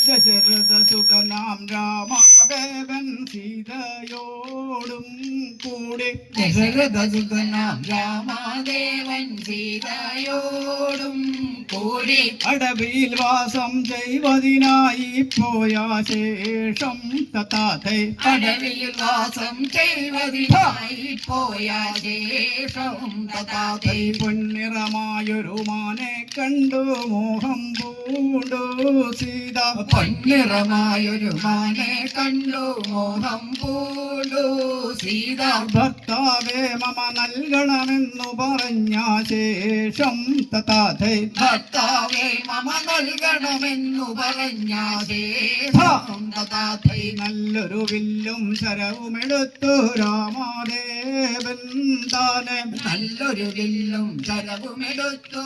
ദശരഥസുതനാം രാമദേവൻ സീതയോടും കൂടെ ദശരഥസുതനാം രാമദേവൻ സീതയോടും കൂടി അടവിയിൽ വാസം ചെയ്വതിനായി പോയ ശേഷം തഥാതെ അടവിയിൽ വാസം ചെയ്വതിനായി പോയ ശേഷം തഥാതെ പൊന്നിറമായൊരു മാനെ കണ്ടു മോഹം പൂണ്ടു സീത പൊന്നിറമായൊരു മാനെ കണ്ടു മോഹം പൂണ്ടു സീത ഭർത്താവേ മമ നൽകണമെന്നു പറഞ്ഞ ശേഷം തഥാതെ ഭർത്താവേ മമ നൽകണമെന്നു പറഞ്ഞ ശേഷം തഥാതെ നല്ലൊരു വില്ലും ശരവുമെടുത്തു രാമദേവൻ താനെ നല്ലൊരു വില്ലും ശരവുമെടുത്തു